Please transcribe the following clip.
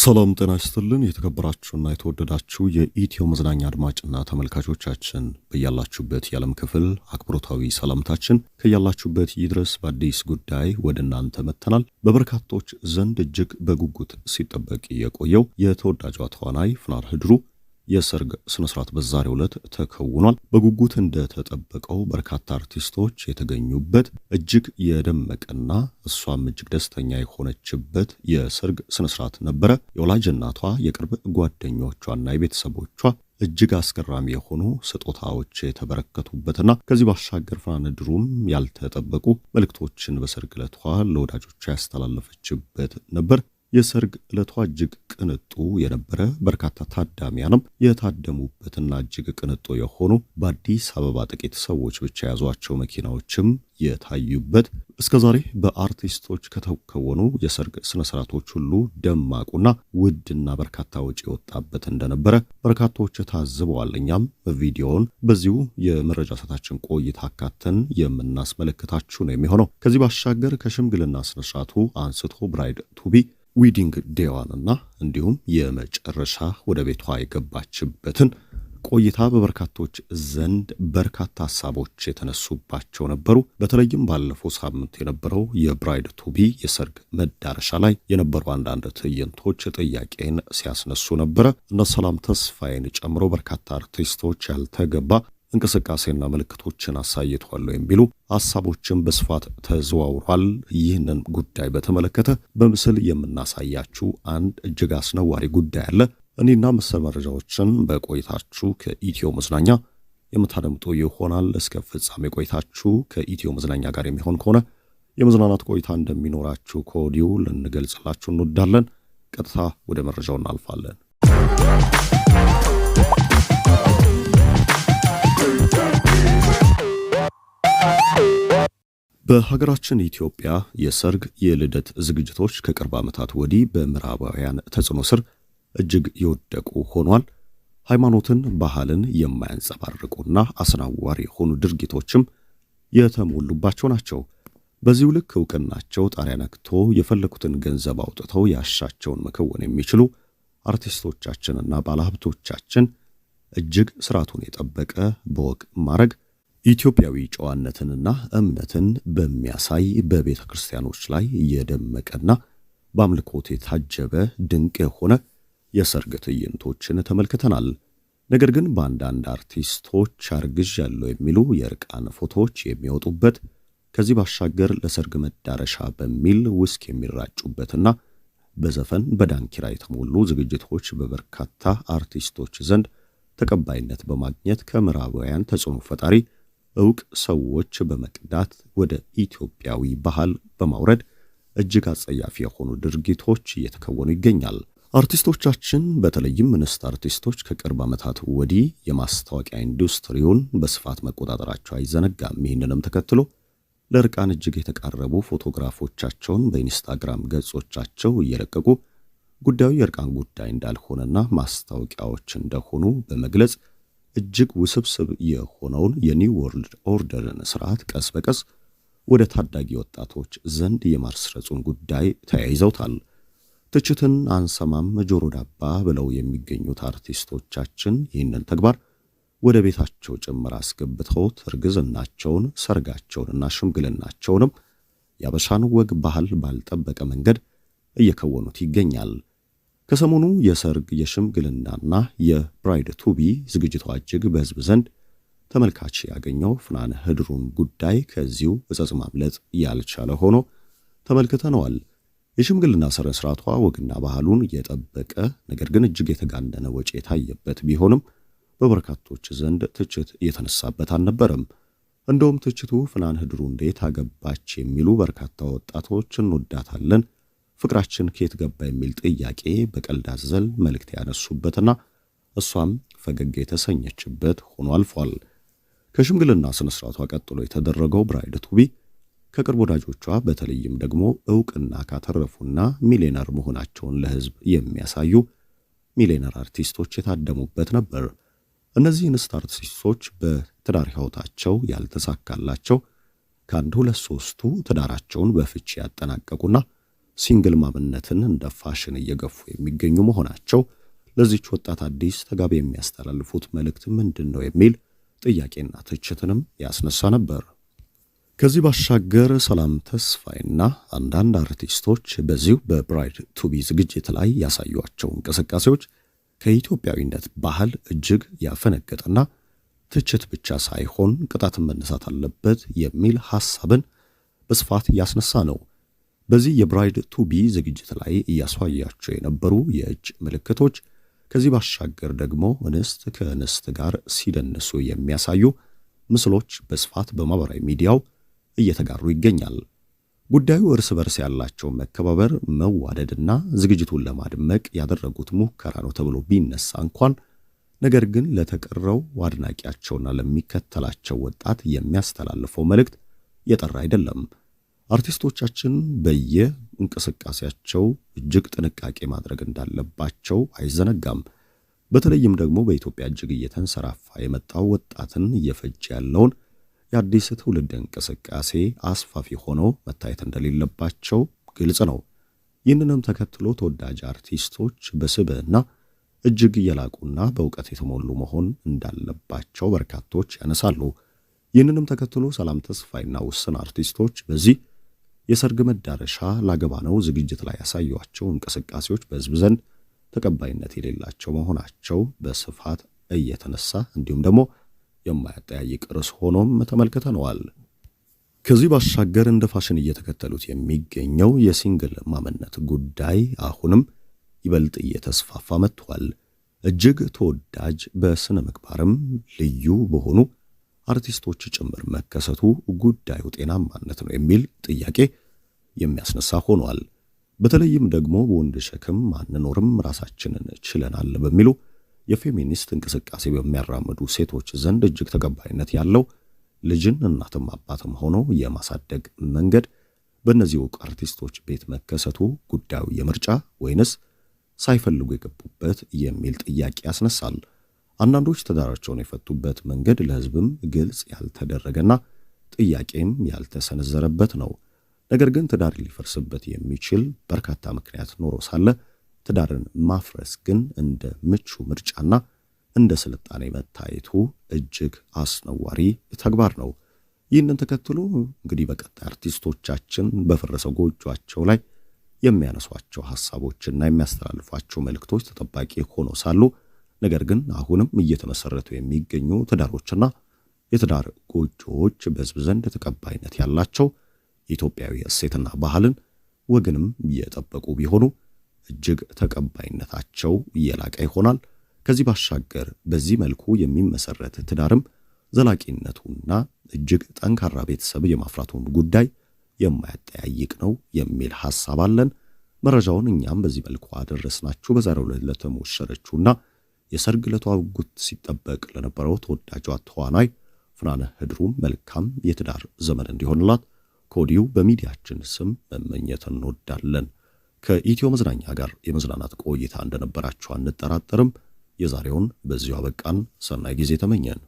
ሰላም ጤና ይስጥልን የተከበራችሁና የተወደዳችሁ የኢትዮ መዝናኛ አድማጭና ተመልካቾቻችን በያላችሁበት የዓለም ክፍል አክብሮታዊ ሰላምታችን ከያላችሁበት ይድረስ። በአዲስ ጉዳይ ወደ እናንተ መጥተናል። በበርካቶች ዘንድ እጅግ በጉጉት ሲጠበቅ የቆየው የተወዳጇ ተዋናይ ፍናን ህድሩ የሰርግ ስነስርዓት በዛሬው ዕለት ተከውኗል። በጉጉት እንደተጠበቀው በርካታ አርቲስቶች የተገኙበት እጅግ የደመቀና እሷም እጅግ ደስተኛ የሆነችበት የሰርግ ስነስርዓት ነበረ። የወላጅ እናቷ፣ የቅርብ ጓደኞቿና የቤተሰቦቿ እጅግ አስገራሚ የሆኑ ስጦታዎች የተበረከቱበትና ከዚህ ባሻገር ፍናን ህድሩም ያልተጠበቁ መልእክቶችን በሰርግ ዕለቷ ለወዳጆቿ ያስተላለፈችበት ነበር። የሰርግ ዕለቷ እጅግ ቅንጡ የነበረ በርካታ ታዳሚያንም የታደሙበትና እጅግ ቅንጡ የሆኑ በአዲስ አበባ ጥቂት ሰዎች ብቻ የያዟቸው መኪናዎችም የታዩበት እስከዛሬ በአርቲስቶች ከተከወኑ የሰርግ ስነስርዓቶች ሁሉ ደማቁና ውድና በርካታ ወጪ የወጣበት እንደነበረ በርካቶች ታዝበዋል። እኛም ቪዲዮውን በዚሁ የመረጃ ሰታችን ቆይታ አካተን የምናስመለክታችሁ ነው የሚሆነው። ከዚህ ባሻገር ከሽምግልና ስነስርዓቱ አንስቶ ብራይድ ቱቢ ዊዲንግ ዴዋንና እንዲሁም የመጨረሻ ወደ ቤቷ የገባችበትን ቆይታ በበርካቶች ዘንድ በርካታ ሐሳቦች የተነሱባቸው ነበሩ። በተለይም ባለፈው ሳምንት የነበረው የብራይድ ቱቢ የሰርግ መዳረሻ ላይ የነበሩ አንዳንድ ትዕይንቶች ጥያቄን ሲያስነሱ ነበረ። እነ ሰላም ተስፋዬን ጨምሮ በርካታ አርቲስቶች ያልተገባ እንቅስቃሴና ምልክቶችን አሳይቷል የሚሉ ሐሳቦችን በስፋት ተዘዋውሯል። ይህንን ጉዳይ በተመለከተ በምስል የምናሳያችሁ አንድ እጅግ አስነዋሪ ጉዳይ አለ። እኔና መሰል መረጃዎችን በቆይታችሁ ከኢትዮ መዝናኛ የምታደምጡ ይሆናል። እስከ ፍጻሜ ቆይታችሁ ከኢትዮ መዝናኛ ጋር የሚሆን ከሆነ የመዝናናት ቆይታ እንደሚኖራችሁ ከወዲሁ ልንገልጽላችሁ እንወዳለን። ቀጥታ ወደ መረጃው እናልፋለን። በሀገራችን ኢትዮጵያ የሰርግ የልደት ዝግጅቶች ከቅርብ ዓመታት ወዲህ በምዕራባውያን ተጽዕኖ ስር እጅግ የወደቁ ሆኗል። ሃይማኖትን፣ ባህልን የማያንጸባርቁና አስነዋሪ የሆኑ ድርጊቶችም የተሞሉባቸው ናቸው። በዚሁ ልክ እውቅናቸው ጣሪያ ነክቶ የፈለኩትን ገንዘብ አውጥተው ያሻቸውን መከወን የሚችሉ አርቲስቶቻችንና ባለሀብቶቻችን እጅግ ስርዓቱን የጠበቀ በወግ ማዕረግ ኢትዮጵያዊ ጨዋነትንና እምነትን በሚያሳይ በቤተ ክርስቲያኖች ላይ የደመቀና በአምልኮት የታጀበ ድንቅ የሆነ የሰርግ ትዕይንቶችን ተመልክተናል። ነገር ግን በአንዳንድ አርቲስቶች አርግዣለሁ የሚሉ የእርቃን ፎቶዎች የሚወጡበት ከዚህ ባሻገር ለሰርግ መዳረሻ በሚል ውስክ የሚራጩበትና በዘፈን በዳንኪራ የተሞሉ ዝግጅቶች በበርካታ አርቲስቶች ዘንድ ተቀባይነት በማግኘት ከምዕራባውያን ተጽዕኖ ፈጣሪ ዕውቅ ሰዎች በመቅዳት ወደ ኢትዮጵያዊ ባህል በማውረድ እጅግ አጸያፊ የሆኑ ድርጊቶች እየተከወኑ ይገኛል። አርቲስቶቻችን በተለይም እንስት አርቲስቶች ከቅርብ ዓመታት ወዲህ የማስታወቂያ ኢንዱስትሪውን በስፋት መቆጣጠራቸው አይዘነጋም። ይህንንም ተከትሎ ለእርቃን እጅግ የተቃረቡ ፎቶግራፎቻቸውን በኢንስታግራም ገጾቻቸው እየለቀቁ ጉዳዩ የእርቃን ጉዳይ እንዳልሆነና ማስታወቂያዎች እንደሆኑ በመግለጽ እጅግ ውስብስብ የሆነውን የኒው ወርልድ ኦርደርን ስርዓት ቀስ በቀስ ወደ ታዳጊ ወጣቶች ዘንድ የማስረጹን ጉዳይ ተያይዘውታል። ትችትን አንሰማም ጆሮ ዳባ ብለው የሚገኙት አርቲስቶቻችን ይህንን ተግባር ወደ ቤታቸው ጭምር አስገብተውት እርግዝናቸውን፣ ሰርጋቸውንና ሽምግልናቸውንም የአበሻን ወግ ባህል ባልጠበቀ መንገድ እየከወኑት ይገኛል። ከሰሞኑ የሰርግ የሽምግልናና የብራይድ ቱቢ ዝግጅቷ እጅግ በሕዝብ ዘንድ ተመልካች ያገኘው ፍናን ህድሩን ጉዳይ ከዚሁ እጸጽ ማምለጥ ያልቻለ ሆኖ ተመልክተነዋል። የሽምግልና ስነ ስርዓቷ ወግና ባህሉን የጠበቀ ነገር ግን እጅግ የተጋነነ ወጪ የታየበት ቢሆንም በበርካቶች ዘንድ ትችት እየተነሳበት አልነበረም። እንደውም ትችቱ ፍናን ህድሩ እንዴት አገባች የሚሉ በርካታ ወጣቶች እንወዳታለን፣ ፍቅራችን ከየት ገባ የሚል ጥያቄ በቀልድ አዘል መልእክት ያነሱበትና እሷም ፈገግ የተሰኘችበት ሆኖ አልፏል። ከሽምግልና ስነ ስርዓቷ ቀጥሎ የተደረገው ብራይድ ቱቢ ከቅርብ ወዳጆቿ በተለይም ደግሞ ዕውቅና ካተረፉና ሚሊዮነር መሆናቸውን ለሕዝብ የሚያሳዩ ሚሊዮነር አርቲስቶች የታደሙበት ነበር። እነዚህ እንስት አርቲስቶች በትዳር ሕይወታቸው ያልተሳካላቸው ከአንድ ሁለት ሶስቱ ትዳራቸውን በፍቺ ያጠናቀቁና ሲንግል ማምነትን እንደ ፋሽን እየገፉ የሚገኙ መሆናቸው ለዚች ወጣት አዲስ ተጋቢ የሚያስተላልፉት መልእክት ምንድነው የሚል ጥያቄና ትችትንም ያስነሳ ነበር። ከዚህ ባሻገር ሰላም ተስፋይና አንዳንድ አርቲስቶች በዚሁ በብራይድ ቱ ቢ ዝግጅት ላይ ያሳዩአቸው እንቅስቃሴዎች ከኢትዮጵያዊነት ባህል እጅግ ያፈነገጠና ትችት ብቻ ሳይሆን ቅጣትን መነሳት አለበት የሚል ሐሳብን በስፋት ያስነሳ ነው። በዚህ የብራይድ ቱ ቢ ዝግጅት ላይ እያሳያቸው የነበሩ የእጅ ምልክቶች ከዚህ ባሻገር ደግሞ እንስት ከእንስት ጋር ሲደንሱ የሚያሳዩ ምስሎች በስፋት በማህበራዊ ሚዲያው እየተጋሩ ይገኛል። ጉዳዩ እርስ በርስ ያላቸው መከባበር፣ መዋደድና ዝግጅቱን ለማድመቅ ያደረጉት ሙከራ ነው ተብሎ ቢነሳ እንኳን ነገር ግን ለተቀረው አድናቂያቸውና ለሚከተላቸው ወጣት የሚያስተላልፈው መልእክት የጠራ አይደለም። አርቲስቶቻችን በየእንቅስቃሴያቸው እጅግ ጥንቃቄ ማድረግ እንዳለባቸው አይዘነጋም። በተለይም ደግሞ በኢትዮጵያ እጅግ እየተንሰራፋ የመጣው ወጣትን እየፈጀ ያለውን የአዲስ ትውልድ እንቅስቃሴ አስፋፊ ሆነው መታየት እንደሌለባቸው ግልጽ ነው። ይህንንም ተከትሎ ተወዳጅ አርቲስቶች በስብዕና እጅግ የላቁና በእውቀት የተሞሉ መሆን እንዳለባቸው በርካቶች ያነሳሉ። ይህንንም ተከትሎ ሰላም ተስፋይና ውስን አርቲስቶች በዚህ የሰርግ መዳረሻ ላገባ ነው ዝግጅት ላይ ያሳዩአቸው እንቅስቃሴዎች በሕዝብ ዘንድ ተቀባይነት የሌላቸው መሆናቸው በስፋት እየተነሳ እንዲሁም ደግሞ የማያጠያይቅ ርዕስ ሆኖም ተመልክተነዋል። ከዚህ ባሻገር እንደ ፋሽን እየተከተሉት የሚገኘው የሲንግል ማምነት ጉዳይ አሁንም ይበልጥ እየተስፋፋ መጥቷል። እጅግ ተወዳጅ በስነ ምግባርም ልዩ በሆኑ አርቲስቶች ጭምር መከሰቱ ጉዳዩ ጤናማነት ነው የሚል ጥያቄ የሚያስነሳ ሆኗል። በተለይም ደግሞ በወንድ ሸክም አንኖርም ራሳችንን ችለናል በሚሉ የፌሚኒስት እንቅስቃሴ በሚያራምዱ ሴቶች ዘንድ እጅግ ተቀባይነት ያለው ልጅን እናትም አባትም ሆኖ የማሳደግ መንገድ በእነዚህ ዕውቅ አርቲስቶች ቤት መከሰቱ ጉዳዩ የምርጫ ወይንስ ሳይፈልጉ የገቡበት የሚል ጥያቄ ያስነሳል። አንዳንዶች ትዳራቸውን የፈቱበት መንገድ ለሕዝብም ግልጽ ያልተደረገና ጥያቄም ያልተሰነዘረበት ነው። ነገር ግን ትዳር ሊፈርስበት የሚችል በርካታ ምክንያት ኖሮ ሳለ ትዳርን ማፍረስ ግን እንደ ምቹ ምርጫና እንደ ስልጣኔ መታየቱ እጅግ አስነዋሪ ተግባር ነው። ይህንን ተከትሎ እንግዲህ በቀጣይ አርቲስቶቻችን በፈረሰው ጎጇቸው ላይ የሚያነሷቸው ሐሳቦችና የሚያስተላልፏቸው መልእክቶች ተጠባቂ ሆኖ ሳሉ ነገር ግን አሁንም እየተመሰረቱ የሚገኙ ትዳሮችና የትዳር ጎጆዎች በሕዝብ ዘንድ ተቀባይነት ያላቸው የኢትዮጵያዊ እሴትና ባህልን ወግንም እየጠበቁ ቢሆኑ እጅግ ተቀባይነታቸው እየላቀ ይሆናል። ከዚህ ባሻገር በዚህ መልኩ የሚመሰረት ትዳርም ዘላቂነቱና እጅግ ጠንካራ ቤተሰብ የማፍራቱን ጉዳይ የማያጠያይቅ ነው የሚል ሐሳብ አለን። መረጃውን እኛም በዚህ መልኩ አደረስናችሁ። በዛሬው ዕለት ለተሞሸረችውና የሰርግ ዕለቷ ጉት ሲጠበቅ ለነበረው ተወዳጇ ተዋናይ ፍናነ ህድሩም መልካም የትዳር ዘመን እንዲሆንላት ከወዲሁ በሚዲያችን ስም መመኘት እንወዳለን። ከኢትዮ መዝናኛ ጋር የመዝናናት ቆይታ እንደነበራችሁ አንጠራጠርም። የዛሬውን በዚሁ አበቃን። ሰናይ ጊዜ ተመኘን።